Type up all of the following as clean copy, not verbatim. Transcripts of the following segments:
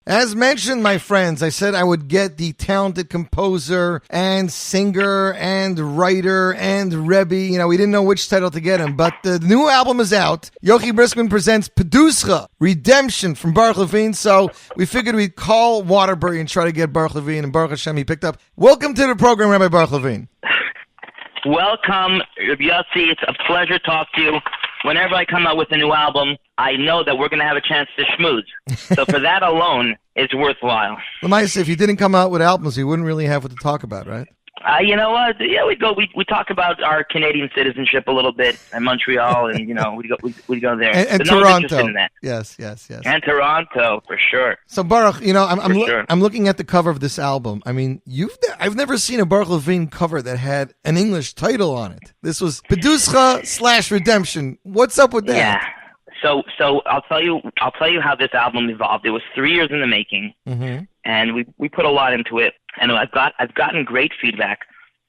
As mentioned, my friends, I said I would get the talented composer and singer and writer and Rebbe. You know, we didn't know which title to get him, but the new album is out. Yochi Briskman presents Peduscho, Redemption from Baruch Levine. So we figured we'd call Waterbury and try to get Baruch Levine, and Baruch Hashem, he picked up. Welcome to the program, Rabbi Baruch Levine. Welcome, Yossi. It's a pleasure to talk to you. Whenever I come out with a new album, I know that we're going to have a chance to schmooze. So for that alone, it's worthwhile. Well, nice. If you didn't come out with albums, you wouldn't really have what to talk about, right? You know what? Yeah, we talk about our Canadian citizenship a little bit in Montreal, and we go there. And no one's Toronto. interested in that. Yes. And Toronto for sure. So Baruch, I'm looking at the cover of this album. I mean, I've never seen a Baruch Levine cover that had an English title on it. This was Peduscho / Redemption. What's up with that? Yeah. So I'll tell you how this album evolved. It was 3 years in the making, and we put a lot into it. And I've gotten great feedback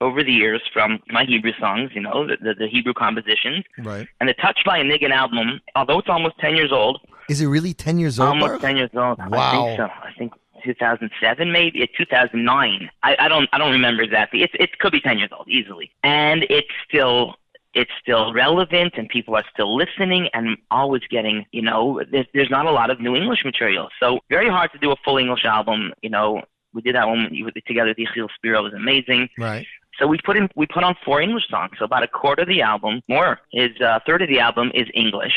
over the years from my Hebrew songs, the Hebrew compositions. Right. And the Touched by a Niggun album, although it's almost 10 years old. Is it really 10 years old? Almost 10 years old. Wow. I think so. I think 2007, maybe 2009. I don't remember exactly. It could be 10 years old easily, and it's still relevant, and people are still listening and always getting, there's not a lot of new English material. So very hard to do a full English album. We did that one together with Yechiel Spiro. It was amazing. Right. So we put on 4 English songs. So about a quarter of the album, a third of the album is English.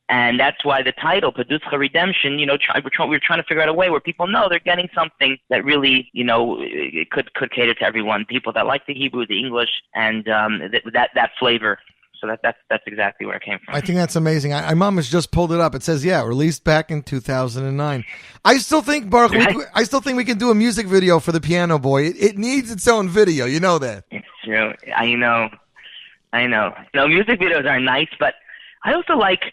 And that's why the title, Peduscho Redemption, we're trying to figure out a way where people know they're getting something that really, could cater to everyone. People that like the Hebrew, the English, and that flavor. So that's exactly where it came from. I think that's amazing. My mom has just pulled it up. It says, released back in 2009. I still think, Baruch, we can do a music video for the Piano Boy. It needs its own video. You know that. It's true. I know. No, music videos are nice, but I also like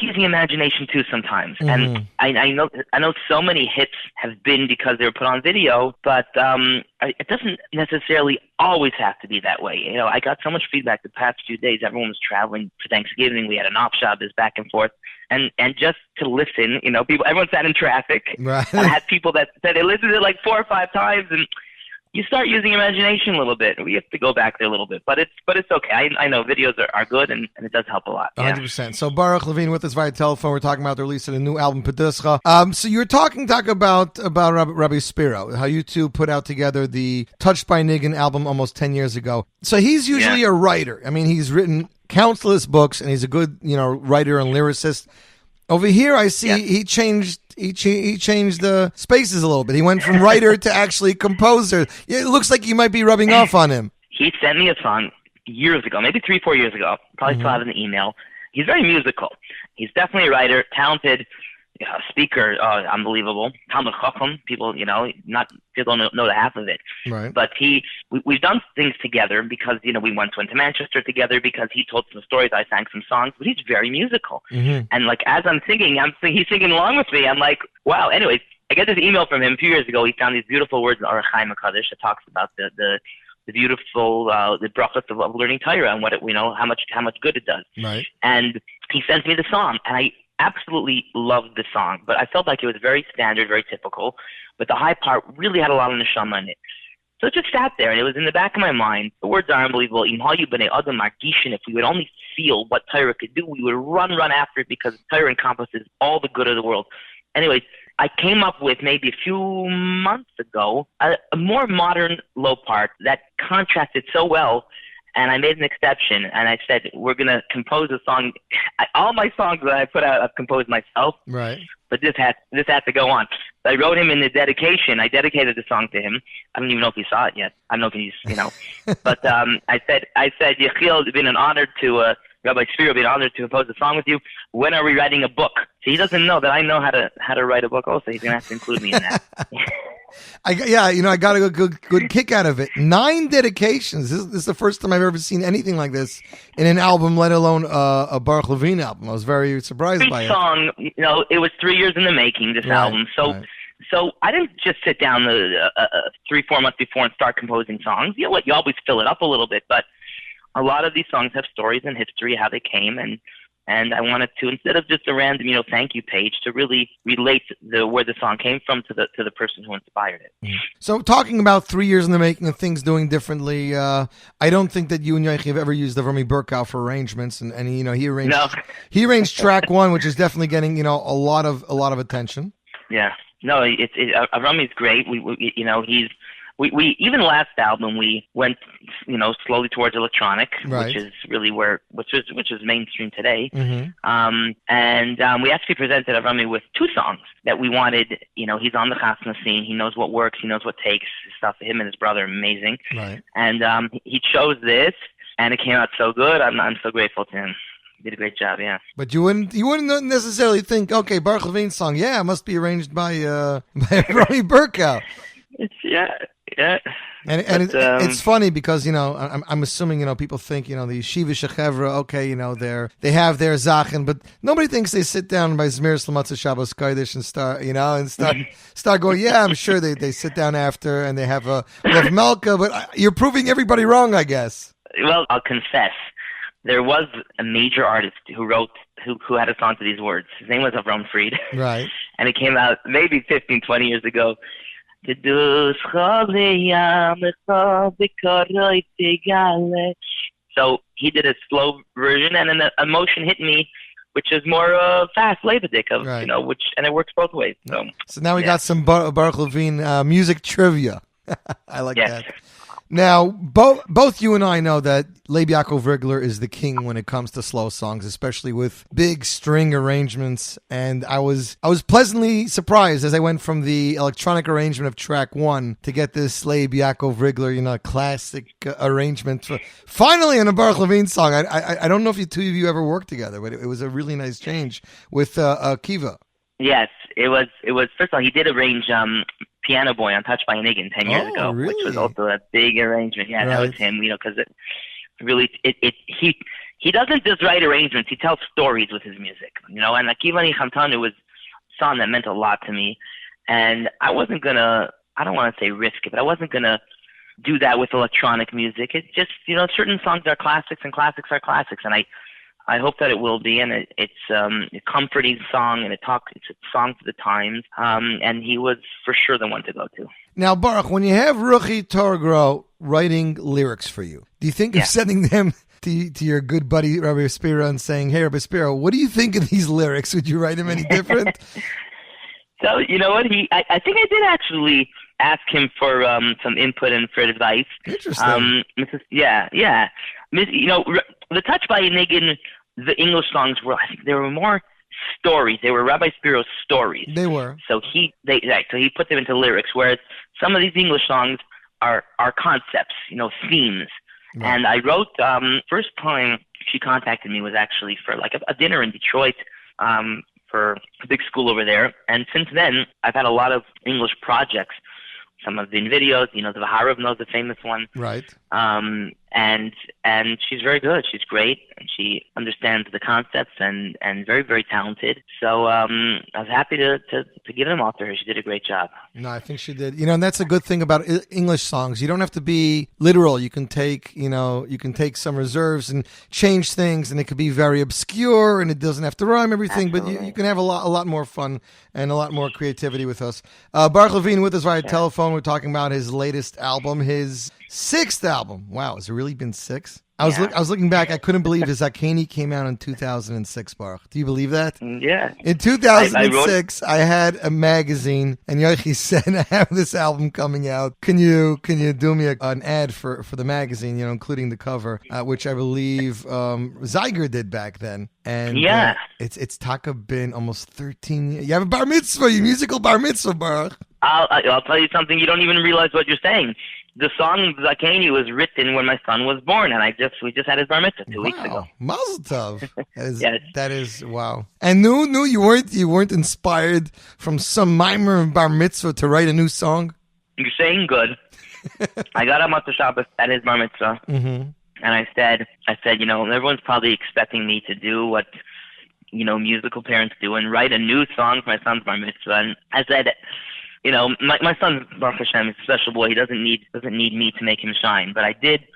using imagination too sometimes. And I know so many hits have been because they were put on video, but it doesn't necessarily always have to be that way. I got so much feedback the past few days. Everyone was traveling for Thanksgiving. We had an off Shabbos back and forth. And just to listen, everyone sat in traffic. Right. And I had people that said they listened to it like 4 or 5 times, and you start using imagination a little bit. We have to go back there a little bit, but it's okay. I know videos are good, and it does help a lot. 100%. So Baruch Levine with us via telephone. We're talking about the release of the new album Peduscho. So you were talk about Rabbi Spiro, how you two put out together the Touched by Niggun album almost 10 years ago. So he's usually a writer. I mean, he's written countless books, and he's a good writer and lyricist. Over here, I see he changed the spaces a little bit. He went from writer to actually composer. It looks like you might be rubbing off on him. He sent me a song years ago, maybe 3-4 years ago. Probably still have it in the email. He's very musical. He's definitely a writer, talented, speaker, unbelievable. Talmud Chacham, people don't know the half of it. Right. But we've done things together because, we went to Manchester together because he told some stories, I sang some songs, but he's very musical. And as I'm singing, he's singing along with me. I'm like, wow. Anyways, I get this email from him a few years ago. He found these beautiful words in Orach Chaim HaKadosh that talks about the beautiful, the brachos of learning Torah and what it, how much good it does. Right. And he sends me the song, and I absolutely loved the song, but I felt like it was very standard, very typical, but the high part really had a lot of neshama in it. So it just sat there, and it was in the back of my mind. The words are unbelievable. If we would only feel what Torah could do, we would run after it because Torah encompasses all the good of the world. Anyways, I came up with maybe a few months ago a more modern low part that contrasted so well. And I made an exception, and I said, we're going to compose a song. All my songs that I put out, I've composed myself. Right. But this had to go on. So I wrote him in the dedication. I dedicated the song to him. I don't even know if he saw it yet. I don't know if he's, But I said, Yechiel, it's been an honor to, Rabbi Spiro, been honored to compose a song with you. When are we writing a book? So he doesn't know that I know how to write a book also. He's going to have to include me in that. I got a good kick out of it. 9 dedications. This is the first time I've ever seen anything like this in an album, let alone a Baruch Levine album. I was very surprised by it. Song, it was 3 years in the making, this album. So I didn't just sit down 3-4 months before and start composing songs. You know what? You always fill it up a little bit, but a lot of these songs have stories and history, how they came, and And I wanted to, instead of just a random, thank you page, to really relate where the song came from to the person who inspired it. So talking about 3 years in the making of things doing differently, I don't think that you and Yochi have ever used the Rami Burkow for arrangements, and he arranged he arranged track one, which is definitely getting a lot of attention. Yeah, no, Rami's great. We even last album we went slowly towards electronic, right, which is really which is mainstream today. Mm-hmm. And we actually presented Avrami with 2 songs that we wanted. He's on the chasna scene. He knows what works. He knows what takes. Stuff. Him and his brother are amazing. Right. And he chose this, and it came out so good. I'm so grateful to him. He did a great job, yeah. But you wouldn't necessarily think, okay, Baruch Levine's song, it must be arranged by Rami Burkow. Yeah. And it's funny because I'm assuming people think the Yeshiva Shechevra, okay, they have their Zachen, but nobody thinks they sit down by Zmiris L'Matzah Shabbos Kodesh and start going. Yeah, I'm sure they sit down after and they have a Lev Melka, but you're proving everybody wrong, I guess. Well, I'll confess, there was a major artist who had a song to these words. His name was Avram Fried, right? And it came out maybe 15, 20 years ago. So he did a slow version, and then an emotion hit me, which is more fast Levidic of right, and it works both ways. So now we got some Baruch Levine music trivia. I like that. Now, both you and I know that Leib Yaakov Rigler is the king when it comes to slow songs, especially with big string arrangements. And I was pleasantly surprised as I went from the electronic arrangement of track one to get this Leib Yaakov Rigler, classic arrangement. Finally, in a Baruch Levine song. I don't know if you two of you ever worked together, but it was a really nice change with Akiva. Yes, it was. First of all, he did arrange Piano Boy on Touched by a Niggin 10 years ago, really? which was also a big arrangement. Yeah, right. That was him, because it really, he doesn't just write arrangements, he tells stories with his music, and Akiva Nichamtanu was a song that meant a lot to me, and I wasn't gonna, I don't want to say risk it, but I wasn't gonna do that with electronic music. It's just, certain songs are classics and classics are classics, and I hope that it will be, and it's a comforting song, and it's a song for the times, and he was for sure the one to go to. Now, Baruch, when you have Ruchi Torgro writing lyrics for you, do you think of sending them to your good buddy Rabbi Spiro and saying, "Hey, Rabbi Spiro, what do you think of these lyrics? Would you write them any different?" So, you know what? I think I did actually ask him for some input and for advice. Interesting. Yeah. The Touch by a Niggin, the English songs were, I think they were more stories. They were Rabbi Spiro's stories. They were. So he put them into lyrics, whereas some of these English songs are concepts, themes. Right. And I wrote, first time she contacted me was actually for like a dinner in Detroit, for a big school over there. And since then, I've had a lot of English projects. Some have been videos, the Vaharav knows the famous one. Right. And she's very good. She's great. And she understands the concepts and very, very talented. So I was happy to give them all to her. She did a great job. No, I think she did. And that's a good thing about English songs. You don't have to be literal. You can take, some reserves and change things, and it could be very obscure, and it doesn't have to rhyme everything. Absolutely. But you can have a lot more fun and a lot more creativity with us. Baruch Levine with us via telephone. We're talking about his latest album, his 6th album. Wow, has it really been 6? I was looking back. I couldn't believe his Zakeni came out in 2006, Baruch. Do you believe that? Yeah. In 2006, I had a magazine, and Yochi said, "I have this album coming out. Can you do me an ad for the magazine? Including the cover, which I believe Zeiger did back then." And it's taka been almost 13 years. You have a bar mitzvah, you musical bar mitzvah, Baruch. I'll tell you something. You don't even realize what you're saying. The song Zakeni was written when my son was born, and we just had his bar mitzvah 2 weeks ago. Mazel tov. Yes. That is wow. And no, you weren't inspired from some mimer of bar mitzvah to write a new song? You're saying good. I got up Motzei Shabbos at his bar mitzvah, and I said, everyone's probably expecting me to do what musical parents do and write a new song for my son's bar mitzvah. And I said, my son, Baruch Hashem, is a special boy. He doesn't need me to make him shine. But I did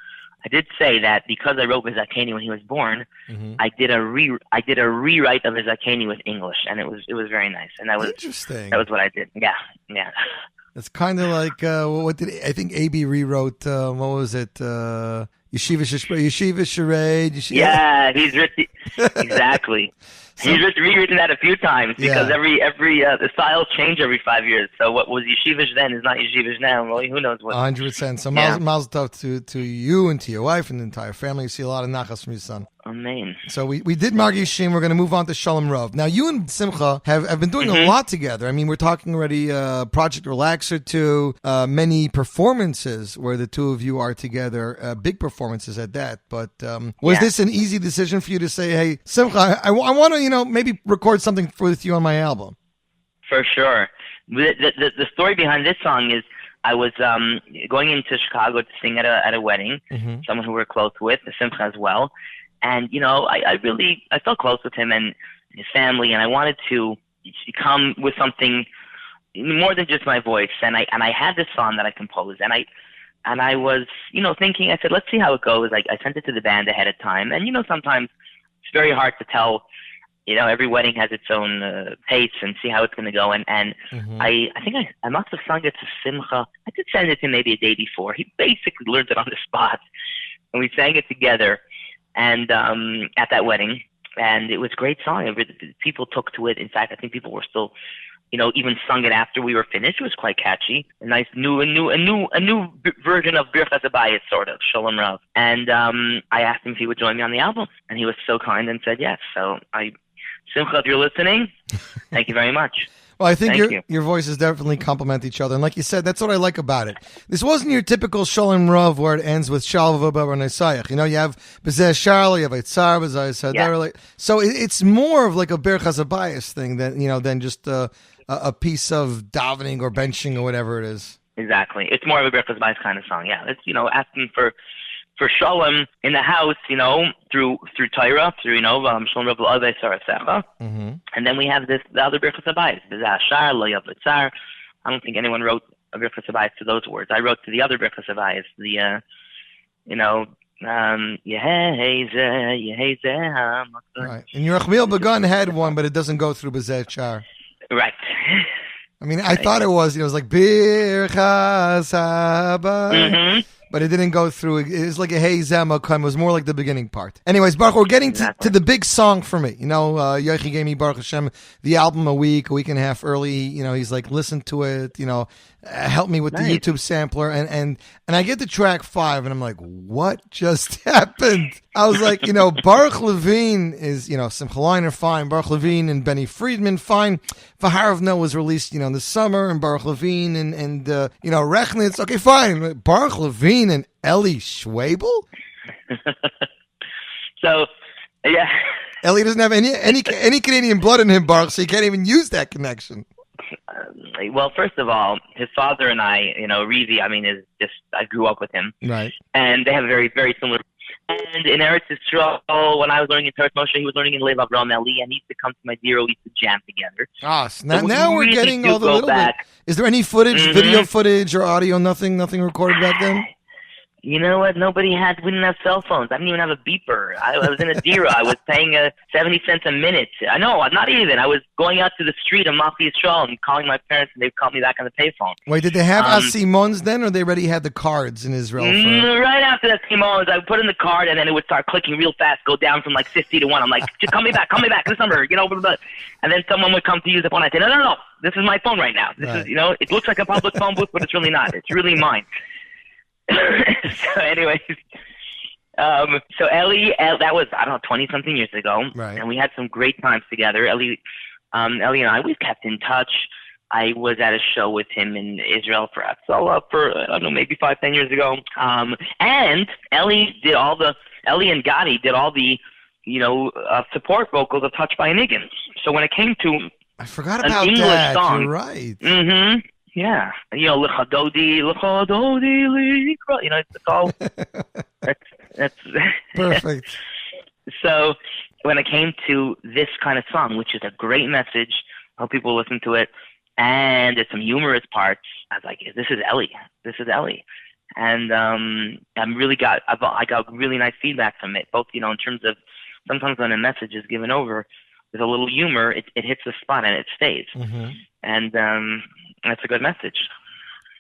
I did say that because I wrote Zakeni when he was born, Mm-hmm. I did a rewrite of Zakeni with English, and it was very nice. And that was Interesting. That was what I did. Yeah, yeah. It's kind of like what did I think AB rewrote? What was it? Yeshiva Charade. Yeah, he's written exactly. He's rewritten that a few times because every the styles change every 5 years. So what was Yeshivish then is not Yeshivish now. Well, who knows what? 100%. So mazel tov to you and to your wife and the entire family. You see a lot of nachas from your son. Amen. So we did Margishim. We're going to move on to Shalom Rav. Now you and Simcha have been doing a lot together. I mean, we're talking already Project Relaxer 2, many performances where the two of you are together, big performances at that. But was this an easy decision for you to say, hey, Simcha, I want to, maybe record something with you on my album? For sure. The story behind this song is I was going into Chicago to sing at a wedding, someone who we're close with, the Simcha as well. And, I felt close with him and his family, and I wanted to come with something more than just my voice. And I had this song that I composed, and I was, thinking, I said, let's see how it goes. I sent it to the band ahead of time. And, sometimes it's very hard to tell, every wedding has its own pace and see how it's going to go. And I think I must have sung it to Simcha. I did send it to him maybe a day before. He basically learned it on the spot, and we sang it together. And at that wedding, and it was a great song. People took to it. In fact, I think people were still, even sung it after we were finished. It was quite catchy. A nice new version of Birchas Habayis, sort of Shalom Rav. And I asked him if he would join me on the album, and he was so kind and said yes. So Simcha, if you're listening, thank you very much. Well, I think your voices definitely complement each other. And like you said, that's what I like about it. This wasn't your typical Shalom Rav where it ends with Shalva Baba Nesayach. You have Bezeh Sharla, you have Eitzar, Bezeh Sadar. So it's more of like a Birchas Habayis thing than just a piece of davening or benching or whatever it is. Exactly. It's more of a Birchas Habayis kind of song. Yeah. It's, asking for Shalom in the house, through Torah, through, Shalom Rav L'Avei Sarasecha. And then we have the other Birchas Habayis, Bezeh Shar, Lo Yav L'Tzar. I don't think anyone wrote a Birchas Habayis to those words. I wrote to the other Birchas Habayis, Yehei Zeh. Right. And your Achmiel Begun had one, but it doesn't go through Bezeh Shar. Right. I mean, I thought it was, it was like Birchas Habayis. But it didn't go through. It was like a Hey Zema. It was more like the beginning part. Anyways, Baruch, we're getting to the big song for me. Yochi gave me, Baruch Hashem, the album a week and a half early. He's like, listen to it, help me with the YouTube sampler. And I get to track 5 and I'm like, what just happened? I was like, Baruch Levine is, Simcha Leiner, fine. Baruch Levine and Benny Friedman, fine. Vaharavna was released, in the summer, and Baruch Levine and Rechnitz, okay, fine. Baruch Levine and Eli Schwabel? So, yeah. Eli doesn't have any Canadian blood in him, Baruch, so you can't even use that connection. Well, first of all, his father and I, Revi, is just, I grew up with him. Right. And they have very, very similar. And in Eretz Yisrael, when I was learning in Torah Moshe, he was learning in Lev Avram Eli, and he used to come to my zero, we used to jam together. So now we're getting all the little bit. Is there any footage, video footage or audio, nothing recorded back then? You know what? We didn't have cell phones. I didn't even have a beeper. I was in a Dira. I was paying 70 cents a minute. I know, not even. I was going out to the street of Mafi Yisrael and calling my parents, and they'd call me back on the payphone. Wait, did they have Asimons then, or they already had the cards in Israel? Right after the Asimons, I would put in the card, and then it would start clicking real fast, go down from like 50 to 1. I'm like, just call me back, this number, blah, blah, blah. And then someone would come to use the phone. I say, no, this is my phone right now. This is, it looks like a public phone booth, but it's really not. It's really mine. So anyways, so Eli, that was, 20-something years ago. Right. And we had some great times together. Eli and I, we've kept in touch. I was at a show with him in Israel for maybe 5-10 years ago. And Eli and Gadi did all the, support vocals of Touched by a Niggun. So when it came to I forgot about English that. Song, you're right. Yeah, L'chadodi, it's all, that's perfect. So when it came to this kind of song, which is a great message, I hope people listen to it, and there's some humorous parts, I was like, this is Eli. and I got really nice feedback from it. Both in terms of sometimes when a message is given over with a little humor, it hits the spot and it stays, and that's a good message.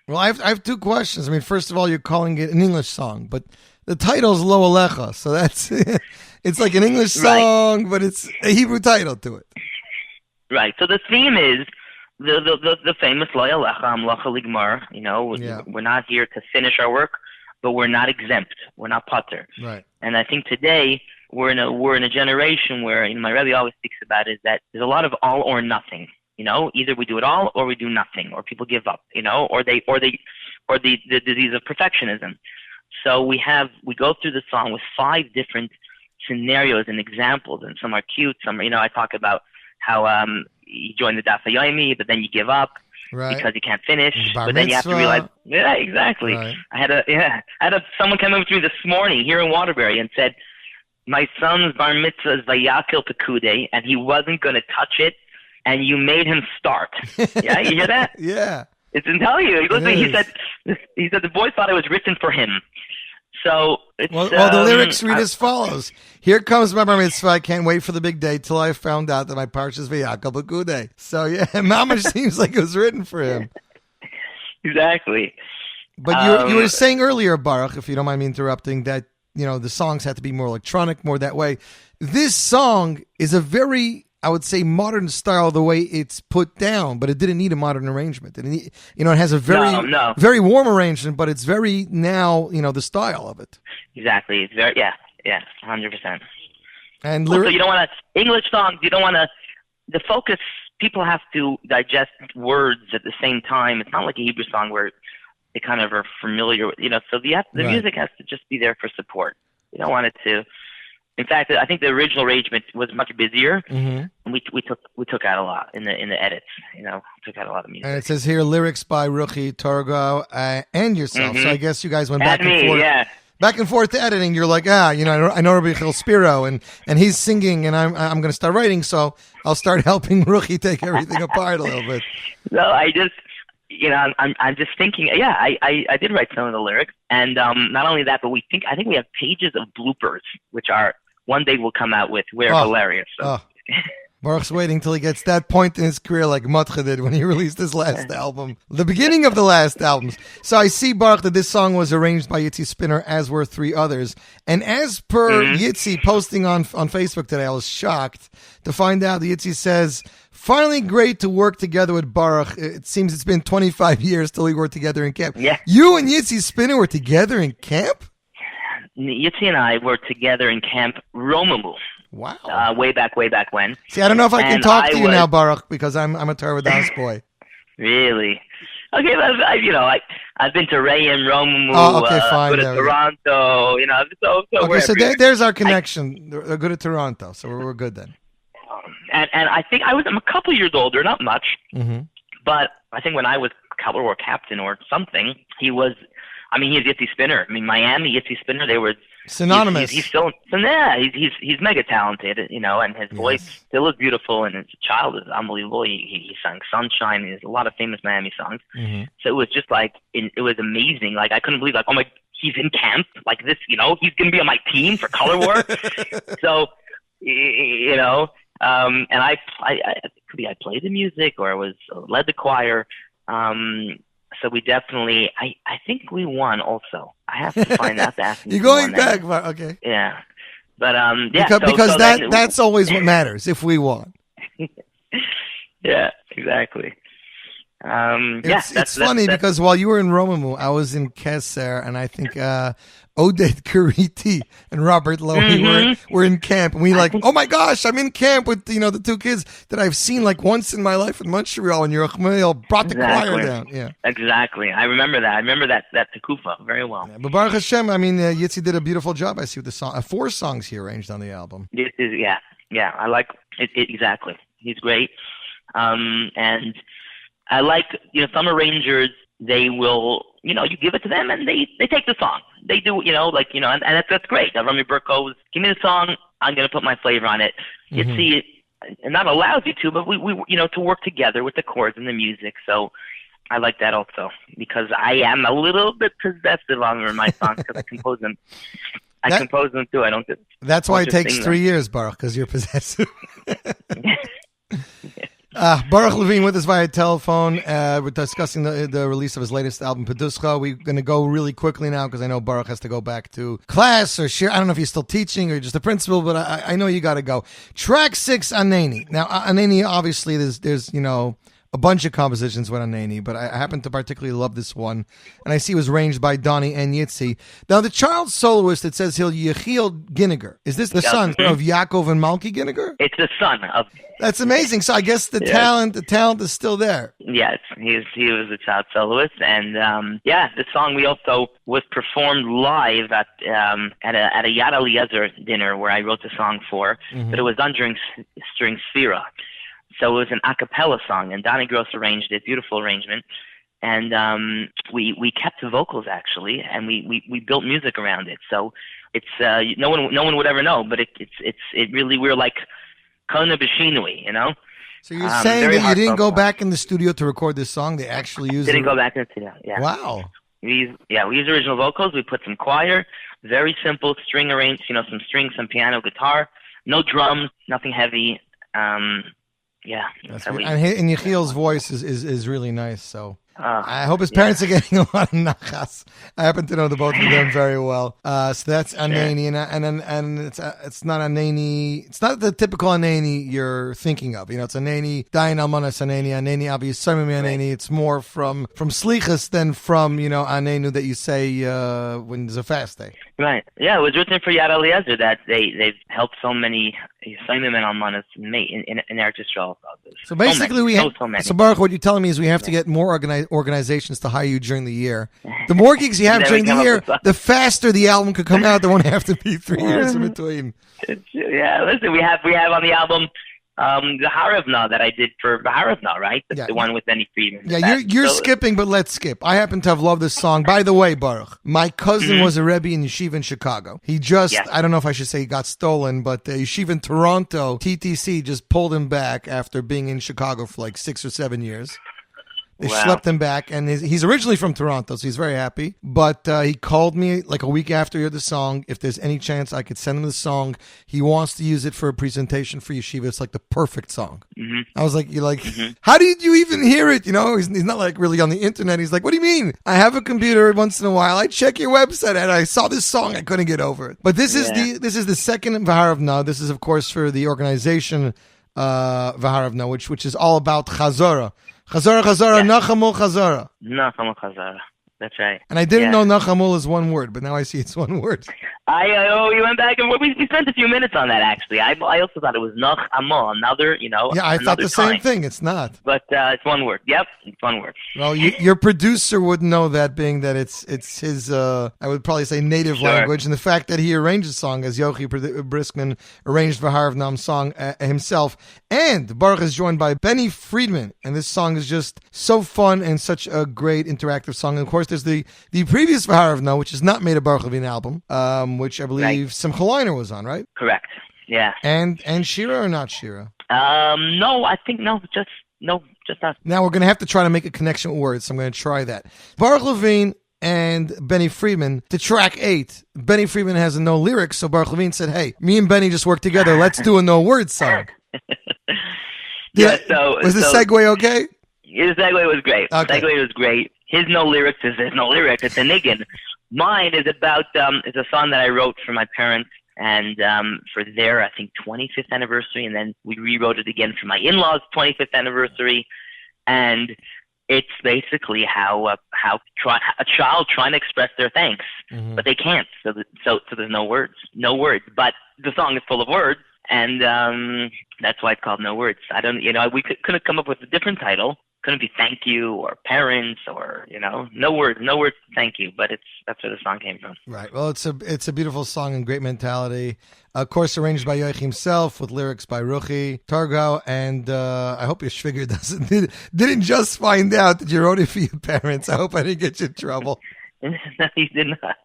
Well, I have two questions. I mean, first of all, you're calling it an English song, but the title's Lo Alecha, so that's it's like an English song, but it's a Hebrew title to it. Right. So the theme is the famous Lo Alecha Amlacha Ligmar. We're not here to finish our work, but we're not exempt. We're not pater. Right. And I think today we're in a generation where my Rebbe always speaks about is that there's a lot of all or nothing. Either we do it all or we do nothing, or people give up. Or the disease of perfectionism. So we go through the song with 5 different scenarios and examples, and some are cute. Some are, I talk about how you join the Daf Yomi, but then you give up because you can't finish. But then you have to realize, yeah, exactly. Right. I had someone come over to me this morning here in Waterbury and said, my son's bar mitzvah is Vayakil Pekude, and he wasn't going to touch it, and you made him start. Yeah, you hear that? Yeah. It's in tell you. He said the boy thought it was written for him. So it's the lyrics read as follows: "Here comes my bar mitzvah. I can't wait for the big day till I found out that my parsha is v'yakal b'kudei." So yeah, Mamash seems like it was written for him. Exactly. But you were saying earlier, Baruch, if you don't mind me interrupting, that the songs had to be more electronic, more that way. This song is a very, I would say, modern style the way it's put down, but it didn't need a modern arrangement. It has a very warm arrangement, but it's very now, the style of it. Exactly. It's very, 100%. And so you don't want to, English songs, you don't want to, the focus, people have to digest words at the same time. It's not like a Hebrew song where they kind of are familiar with, so the music has to just be there for support. You don't want it to. In fact, I think the original arrangement was much busier, and we took out a lot in the edits. Took out a lot of music. And it says here lyrics by Yochi Briskman and yourself. So I guess you guys went back and forth. Yeah. Back and forth to editing. You're like, I know Rabbi Spiro, and he's singing, and I'm going to start writing, so I'll start helping Yochi take everything apart a little bit. No, I just. I'm just thinking. Yeah, I did write some of the lyrics, and not only that, but I think we have pages of bloopers, which are one day will come out with. We're hilarious. So. Baruch's waiting till he gets that point in his career, like Matcha did when he released his last album, the beginning of the last albums. So I see, Baruch, that this song was arranged by Yossi Spinner, as were 3 others. And as per Yitzi posting on Facebook today, I was shocked to find out that Yitzi says, finally great to work together with Baruch. It seems it's been 25 years till we were together in camp. Yeah. You and Yossi Spinner were together in camp? Yitzi and I were together in camp Romamu. Wow. Way back when. See, I don't know if I can talk to you now, Baruch, because I'm a Torah Das boy. Really? Okay, I've been to Reim, Romamu, fine. Go to Toronto, so there's our connection. They're good at Toronto, so we're good then. And I think I'm a couple years older, not much, but I think when I was Color War captain or something, he's Yossi Spinner. Miami, Yossi Spinner, they were synonymous. He's still, he's mega talented, and his voice still is beautiful, and his child is unbelievable. He sang Sunshine. There's a lot of famous Miami songs. So it was just it was amazing. Like I couldn't believe, oh my, he's in camp like this. He's going to be on my team for Color War. So and I played the music or led the choir. So we definitely, I think we won also. I have to find out that. You're going back, okay. Yeah. But, Because that's always what matters, if we won. Yeah, exactly. It's funny because while you were in Romamu, I was in Keser, and I think Oded Kariti and Robert Lowy were in camp, and we oh my gosh, I'm in camp with the 2 kids that I've seen once in my life in Montreal, and Yerachmiel brought the choir down. Yeah, exactly. I remember that. I remember that Tekufa very well. Yeah, but Baruch Hashem, Yitzi did a beautiful job. I see with the song, 4 songs he arranged on the album. Yeah, I like it exactly. He's great, and I like, some arrangers, they will, you give it to them and they take the song. They do, and that's great. Rami Burke goes, give me the song, I'm going to put my flavor on it. You see, and not allows you to, but we to work together with the chords and the music. So I like that also because I am a little bit possessive on my songs because I compose them. I compose them too. I don't. That's why it takes 3 years, Baruch, because you're possessive. Baruch Levine with us via telephone. We're discussing the release of his latest album, Peduscho. We're going to go really quickly now because I know Baruch has to go back to class or share. I don't know if he's still teaching or just a principal, but I know you got to go. Track 6, Aneni. Now, Aneni, obviously, there's a bunch of compositions with Aneni, but I happen to particularly love this one. And I see it was arranged by Donnie and Yitzi. Now, the child soloist, it says he'll Yechiel Ginniger. Is this the son of Yaakov and Malki Ginniger? It's the son of... That's amazing. So I guess the talent is still there. Yes, he was a child soloist. And, the song we also was performed live at a Yad Eliezer dinner where I wrote the song for, but it was done during Sfira. So it was an a cappella song, and Donnie Gross arranged it, beautiful arrangement. And we kept the vocals, actually, and we built music around it. So it's no one would ever know, but it really, we're like Kona Bishinui, you know? So you're saying that you didn't go back in the studio to record this song? They actually used Didn't go back in the studio, yeah. Wow. We used original vocals. We put some choir, very simple string arranged, some strings, some piano, guitar, no drums, nothing heavy. Yeah. And Yechiel's voice is really nice, so I hope his parents are getting a lot of nachas. I happen to know the both of them very well. So that's Aneni, and it's not Aneni. It's not the typical Aneni you're thinking of. It's Aneni, Dayan Almanas Aneni Avi Yisrael Aneni. It's more from Slichas than from Anenu that you say when there's a fast day. Right. Yeah, it was written for Yad Eliezer that they've helped so many Yisraelim and Almanas in Eretz Yisrael. So basically, so Baruch, what you're telling me is we have to get more organizations to hire you during the year. The more gigs you have during the year, the faster the album could come out. There won't have to be 3 years in between. Yeah, listen, we have on the album the Haravna that I did for Haravna, right? The one with Benny Friedman. Yeah, you're skipping, but let's skip. I happen to have loved this song. By the way, Baruch, my cousin was a Rebbe in Yeshiva in Chicago. He just, I don't know if I should say he got stolen, but Yeshiva in Toronto, TTC, just pulled him back after being in Chicago for like 6 or 7 years. They schlepped him back, and he's originally from Toronto, so he's very happy. But he called me like a week after he heard the song. If there's any chance I could send him the song, he wants to use it for a presentation for Yeshiva. It's like the perfect song. I was like, how did you even hear it? He's not like really on the internet. He's like, what do you mean? I have a computer once in a while. I check your website, and I saw this song. I couldn't get over it. But this is the second Vaharavna. This is, of course, for the organization Vaharavna, which is all about Chazorah. Chazara, Nachamul, Chazara. Nachamul, Chazara. That's right. And I didn't know Nachamul is one word, but now I see it's one word. You went back and we spent a few minutes on that, actually. I also thought it was Nachamul, another. Yeah, I thought the same thing. It's not. But it's one word. Yep, it's one word. Well, your producer would know that, being that it's his, I would probably say, native language. And the fact that he arranged the song, as Yochi Briskman arranged Vaharavnam's song himself. And Baruch is joined by Benny Friedman. And this song is just so fun and such a great interactive song. And of course, there's the previous Vaharavna, which is not made a Baruch Levine album, which I believe Simcha Leiner was on, right? Correct. Yeah. And Shira or not Shira? No, I think just us. Now we're going to have to try to make a connection with words, so I'm going to try that. Baruch Levine and Benny Friedman to track 8. Benny Friedman has a no lyrics, so Baruch Levine said, "Hey, me and Benny just worked together. Let's do a no words song." Was the segue okay? The segue was great. Okay. The segue was great. His no lyrics is there's no lyrics. It's a niggin. Mine is about it's a song that I wrote for my parents and for their, I think, 25th anniversary, and then we rewrote it again for my in-laws' 25th anniversary, and it's basically how a child trying to express their thanks, but they can't. So there's no words, but the song is full of words, and that's why it's called No Words. I don't, we couldn't come up with a different title. Couldn't be thank you or parents or no words thank you, but that's where the song came from. Right. Well, it's a beautiful song and great mentality. Of course, arranged by Yochi himself with lyrics by Ruchi Targau, and I hope your shviger didn't just find out that you wrote it for your parents. I hope I didn't get you in trouble. No, he did not.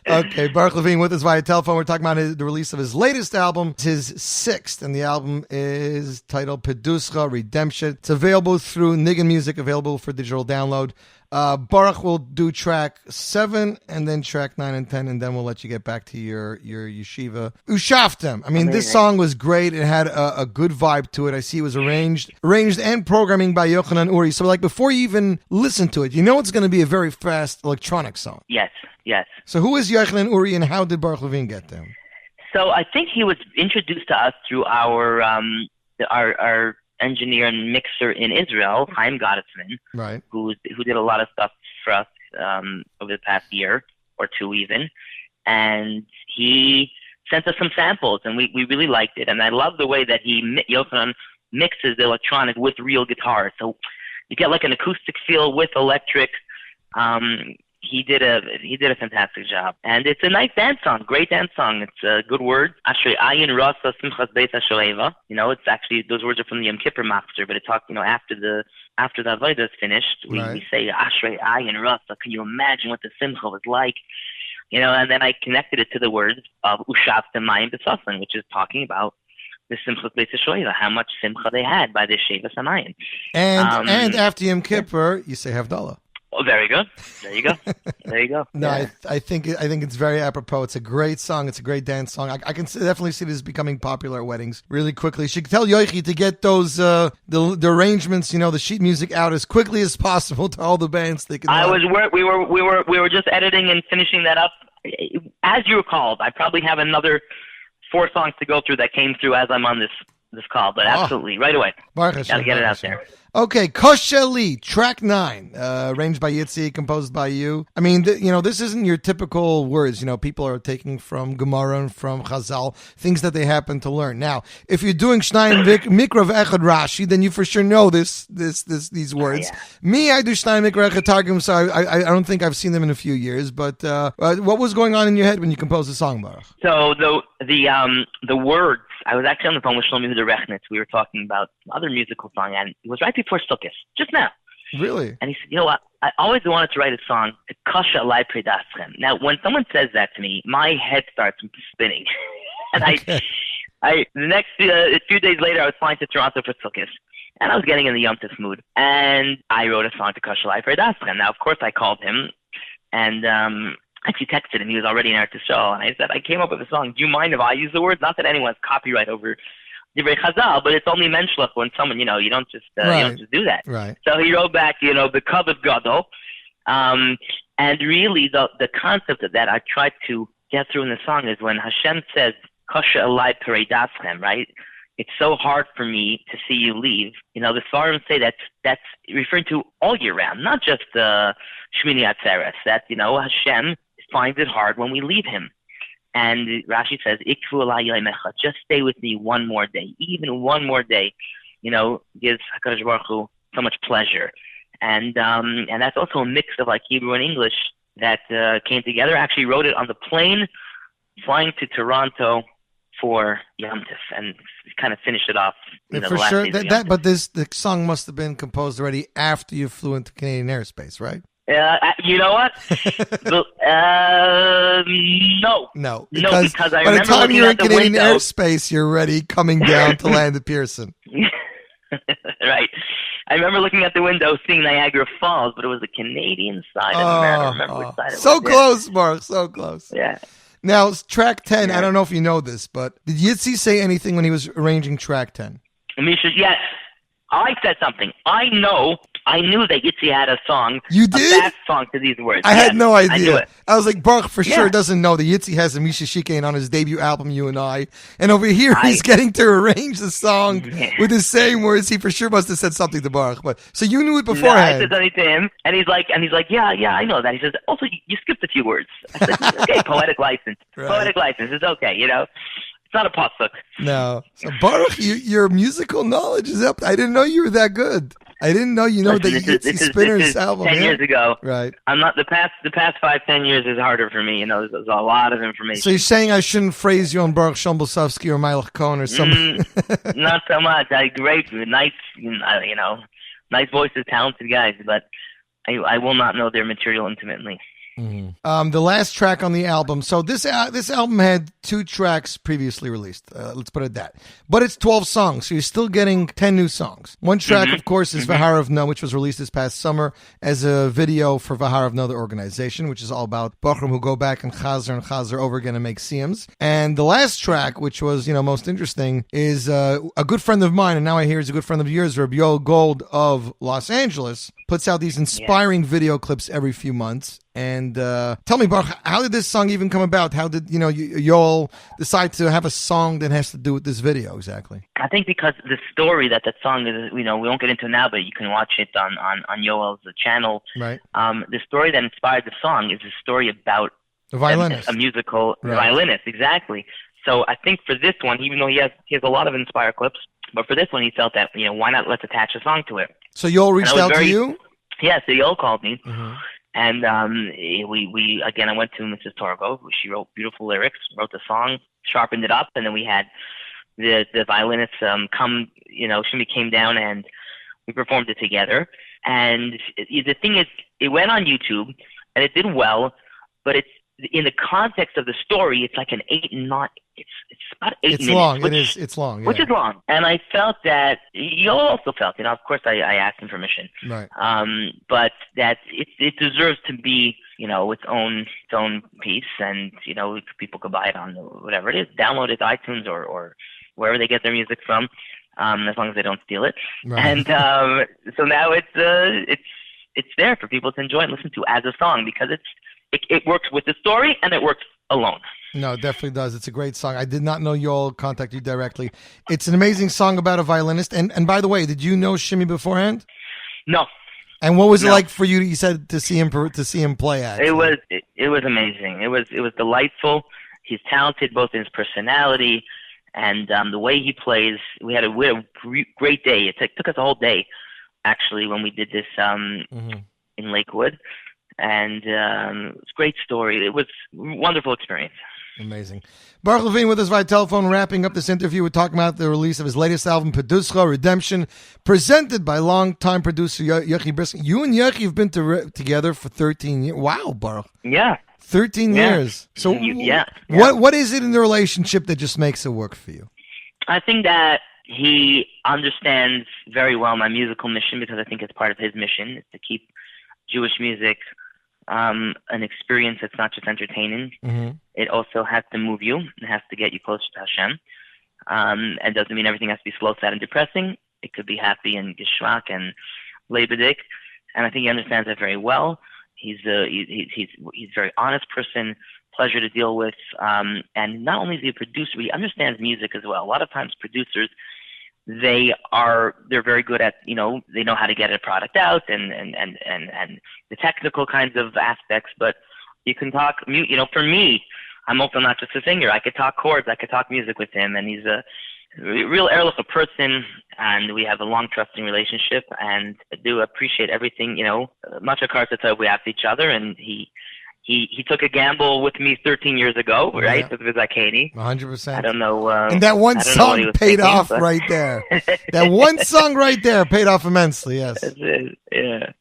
Okay, Baruch Levine with us via telephone. We're talking about the release of his latest album. It's his sixth, and the album is titled Peduscho Redemption. It's available through Nigun Music, available for digital download. Baruch will do track 7 and then track 9 and 10, and then we'll let you get back to your yeshiva. Ushaftem. I mean, Amazing. This song was great. It had a good vibe to it. I see it was arranged and programming by Yochanan Uri. So, like, before you even listen to it, you know it's going to be a very fast electronic song. Yes. So who is Yochanan Uri, and how did Baruch Levine get them? So I think he was introduced to us through our engineer and mixer in Israel, Chaim Gottesman, right? Who did a lot of stuff for us over the past year or two even, and he sent us some samples, and we really liked it, and I love the way that Yochanan mixes the electronic with real guitars, so you get like an acoustic feel with electric. He did a fantastic job, and it's a nice dance song, great dance song. It's good words. Ashrei ayin rasa simchas beis hashoeva. It's actually, those words are from the Yom Kippur Machzor, but it talks, after the avodah is finished, we say Ashrei ayin rasa. Can you imagine what the simcha was like? And then I connected it to the words of Ushaftem mayim b'tzatzon, which is talking about the simchas beis hashoeva, how much simcha they had by the sheva samayim. And after Yom Kippur, you say Havdalah. Oh, very good. There you go. No, yeah. I think it's very apropos. It's a great song. It's a great dance song. I can definitely see this becoming popular at weddings really quickly. You should tell Yochi to get those the arrangements, the sheet music out as quickly as possible to all the bands. We were just editing and finishing that up. As you recalled, I probably have another 4 songs to go through that came through as I'm on this call, but absolutely right away. Gotta get it out there. Okay, Kosheli, track 9, arranged by Yitzi, composed by you. I mean, this isn't your typical words. People are taking from Gemara and from Chazal, things that they happen to learn. Now, if you're doing Shnayim Mikra v'Echad Rashi, then you for sure know these words. Yeah. Me, I do Shnayim Mikra Echad Targum, so I don't think I've seen them in a few years. But what was going on in your head when you composed the song, Baruch? So the words. I was actually on the phone with Shlomi Huda Rechnitz. We were talking about other musical song, and it was right before Sukkot, just now. Really? And he said, what? I always wanted to write a song, Kasha Alai Predaschem. Now, when someone says that to me, my head starts spinning. And okay. the next few days later, I was flying to Toronto for Sukkot, and I was getting in the Yom Tov mood. And I wrote a song to Kasha Alai Predaschem. Now, of course, I called him, and actually texted him. He was already in Eretz Yisrael, and I said, I came up with a song. Do you mind if I use the words? Not that anyone's copyright over Divrei Chazal, but it's only menschlich when someone, you don't just do that. Right. So he wrote back, the Kavod Gadol, and really the concept of that I tried to get through in the song is when Hashem says, Kasha Alai Pereidaschem, right? It's so hard for me to see you leave. The Svarim say that's referring to all year round, not just Shmini Atzeres. That Hashem finds it hard when we leave Him. And Rashi says, "Ikfu alai yomecha," just stay with me one more day, even one more day. Gives Hakadosh Baruch Hu so much pleasure, and that's also a mix of like Hebrew and English that came together. I actually wrote it on the plane flying to Toronto for Yom Tov, and kind of finished it off. For sure, but the song must have been composed already after you flew into Canadian airspace, right? You know what? No. Because I remember by the time you're in Canadian window. airspace, you're already coming down to land at Pearson. Right. I remember looking out the window, seeing Niagara Falls, but it was the Canadian side. I don't remember which side it was. So close, Mark. So close. Yeah. Now, track 10, I don't know if you know this, but did Yitzi say anything when he was arranging track 10? Misha, yes. I said something. I knew that Yitzi had a song. You did? A fast song to these words. I had no idea. I knew it. I was like, Baruch for sure doesn't know that Yitzi has a Misha Shikain on his debut album, You and I. And over here, he's getting to arrange the song with the same words. He for sure must have said something to Baruch. But so you knew it beforehand. No, I said something to him, and he's like, yeah, I know that. He says, also, you skipped a few words. I said, okay, poetic license. Right. Poetic license. It's okay, It's not a pasuk. No. So Baruch, your musical knowledge is up. I didn't know you were that good. I didn't know that Yitzi Spinner's album. 10 years ago. Right. I'm not the past 5-10 years is harder for me. There's a lot of information. So you're saying I shouldn't phrase you on Baruch Shombolsovsky or Meilach Cohen or something? Not so much. Great, nice, nice voices, talented guys, but I will not know their material intimately. The last track on the album. So this album had 2 tracks previously released. Let's put it that. But it's 12 songs, so you're still getting 10 new songs. One track, of course, is Vaharavna, which was released this past summer as a video for Vaharavna, the organization, which is all about Bochum who go back and chazer over again and make siyums. And the last track, which was, most interesting, is a good friend of mine, and now I hear he's a good friend of yours, Rabbi Yoel Gold of Los Angeles, puts out these inspiring video clips every few months. And tell me, Baruch, how did this song even come about? How did Yoel decide to have a song that has to do with this video exactly? I think because the story that song is, we won't get into now, but you can watch it on Yoel's channel. Right. The story that inspired the song is a story about a violinist, a musical violinist, exactly. So I think for this one, even though he has a lot of inspired clips, but for this one, he felt that why not let's attach a song to it. So Yoel reached out to you? Yeah, so Yoel called me. And we again, I went to Mrs. Torgo. She wrote beautiful lyrics, wrote the song, sharpened it up, and then we had the violinist come. Shimi came down and we performed it together. And the thing is, it went on YouTube and it did well, but it's in the context of the story, it's like an 8 and not. It's about 8 minutes. Long. It's long. Which is long. And I felt that you also felt. Of course, I asked him permission. Right. But that it deserves to be, its own piece, and people could buy it on whatever it is, download it, iTunes or wherever they get their music from, as long as they don't steal it. Right. And so now it's there for people to enjoy and listen to as a song because it works with the story and it works alone. No, it definitely does. It's a great song. I did not know Yoel contacted you directly. It's an amazing song about a violinist. And by the way, did you know Shimi beforehand? No. And what was it like for you? You said to see him play. Actually, it was amazing. It was delightful. He's talented both in his personality and the way he plays. We had a great day. It took us a whole day actually when we did this in Lakewood. And it's a great story. It was a wonderful experience. Amazing. Baruch Levine with us via telephone, wrapping up this interview. We're talking about the release of his latest album, Peduscho, Redemption, presented by longtime producer Yochi Briskman. You and Yochi have been together for 13 years. Wow, Baruch. Yeah. 13 years. So what is it in the relationship that just makes it work for you? I think that he understands very well my musical mission because I think it's part of his mission is to keep Jewish music an experience that's not just entertaining. It also has to move you. It has to get you closer to Hashem. And doesn't mean everything has to be slow, sad, and depressing. It could be happy and geschmack and lebedik. And I think he understands that very well. He's a very honest person, pleasure to deal with. And not only is he a producer, he understands music as well. A lot of times producers, they're very good at, they know how to get a product out and the technical kinds of aspects, but you can talk, for me, I'm also not just a singer. I could talk chords, I could talk music with him, and he's a real Ehrlicher person, and we have a long trusting relationship, and I do appreciate everything, much of we have to each other, and he took a gamble with me 13 years ago, right? With Zakani. 100%. I don't know. And that one song paid off right there. That one song right there paid off immensely, yes. Yeah.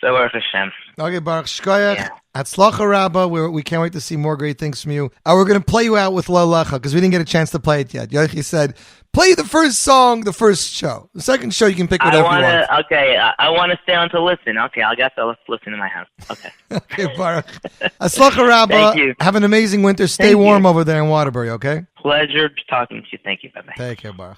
So, Baruch Hashem. Okay, Baruch Shkoyach. Hatzlacha Rabbah. We can't wait to see more great things from you. We're going to play you out with Lo Lecha because we didn't get a chance to play it yet. Yochi said, play the first song, the first show. The second show, you can pick whatever you want. Okay, I want to stay on to listen. Okay, I guess I'll listen in my house. Okay. Okay, Baruch. Hatzlacha Rabbah. Thank you. Have an amazing winter. Stay warm over there in Waterbury, okay? Pleasure talking to you. Thank you. Bye-bye. Take care, Baruch.